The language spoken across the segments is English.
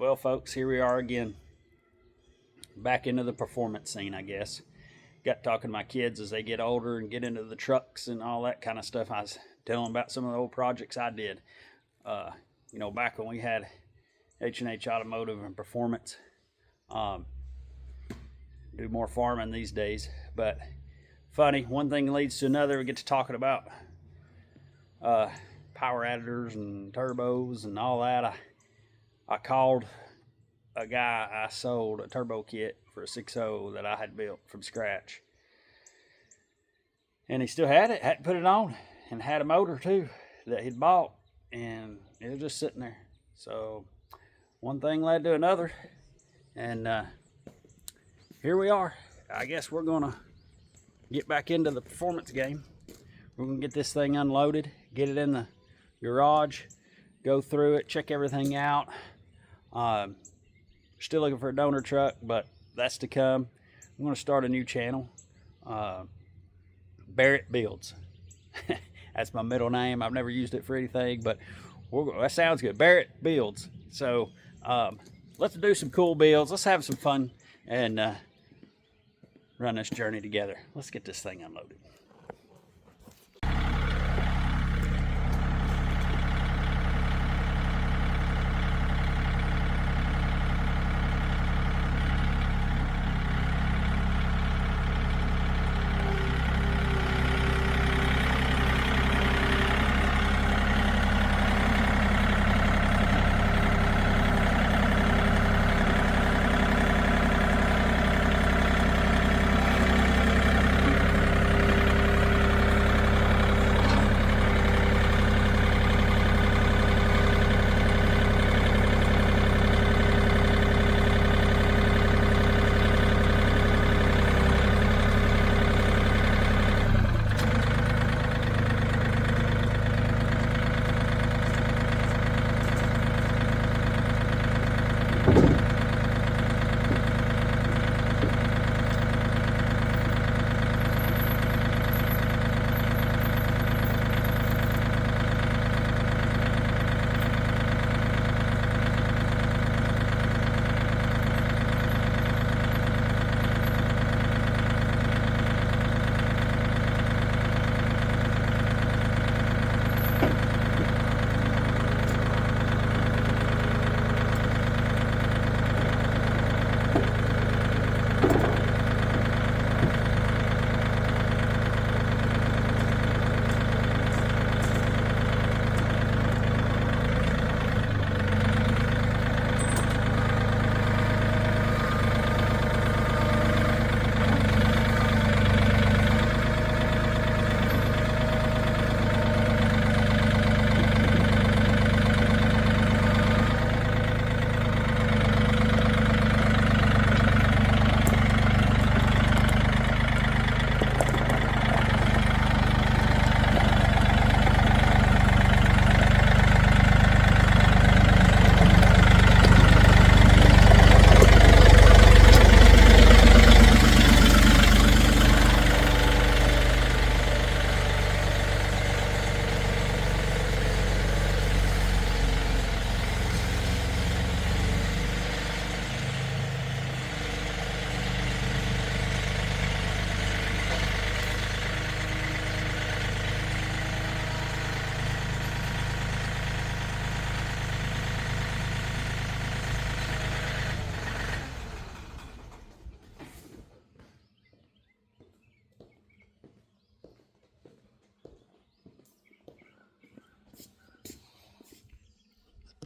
Well, folks, here we are again, back into the performance scene, I guess. Got talking to my kids as they get older and get into the trucks and all that kind of stuff. I was telling them about some of the old projects I did. Back when we had H&H Automotive and Performance. Do more farming these days, but funny, one thing leads to another. We get to talking about power additors and turbos and all that. I called a guy I sold a turbo kit for a 6.0 that I had built from scratch, and he still had it, hadn't put it on, and had a motor too that he'd bought, and it was just sitting there. So one thing led to another, and here we are. I guess we're gonna get back into the performance game. We're gonna get this thing unloaded, get it in the garage, go through it, check everything out. Still looking for a donor truck, but that's to come. I'm gonna start a new channel, Barrett Builds. That's my middle name. I've never used it for anything, but that sounds good. Barrett Builds. So let's do some cool builds. Let's have some fun and run this journey together. Let's get this thing unloaded.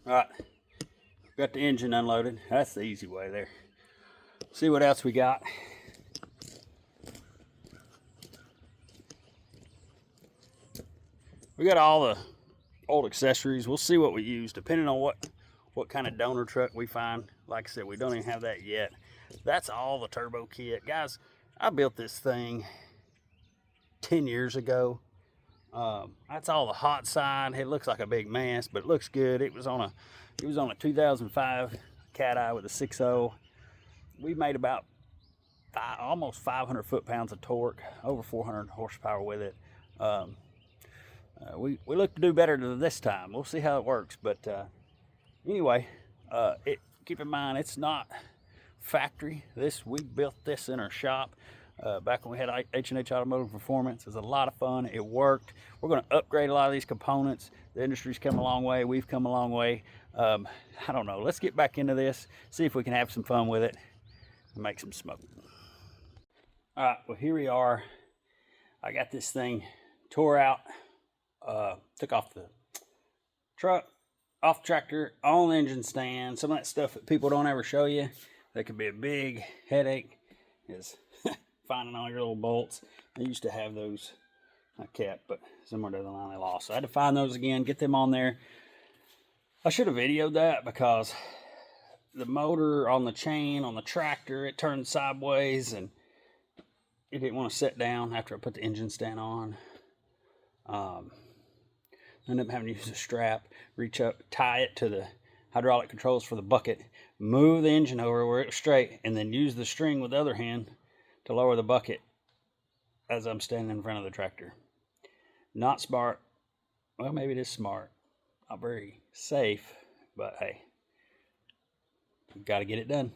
All right, got the engine unloaded. That's the easy way there. See what else we got. We got all the old accessories. We'll see what we use depending on what kind of donor truck we find. Like I said, we don't even have that yet. That's all the turbo kit. Guys, I built this thing 10 years ago. That's all the hot side. It looks like a big mess, but it looks good. It was on a 2005 Cat Eye with a 6.0. We made about almost 500 foot-pounds of torque, over 400 horsepower with it. We look to do better than this time. We'll see how it works, but anyway, keep in mind, it's not factory. We built this in our shop back when we had H&H Automotive Performance. It was a lot of fun. It worked. We're going to upgrade a lot of these components. The industry's come a long way. We've come a long way. I don't know. Let's get back into this, see if we can have some fun with it and make some smoke. All right, well, here we are. I got this thing tore out, took off the truck, off the tractor, on the engine stand. Some of that stuff that people don't ever show you, that could be a big headache, is finding all your little bolts. I used to have those, I kept, but somewhere down the line I lost. So I had to find those again, get them on there. I should have videoed that because the motor on the chain on the tractor, it turned sideways and it didn't want to sit down after I put the engine stand on. Ended up having to use a strap, reach up, tie it to the hydraulic controls for the bucket, move the engine over where it was straight, and then use the string with the other hand to lower the bucket as I'm standing in front of the tractor. Not smart. Well, maybe it is smart. Not very safe, but hey, got to get it done.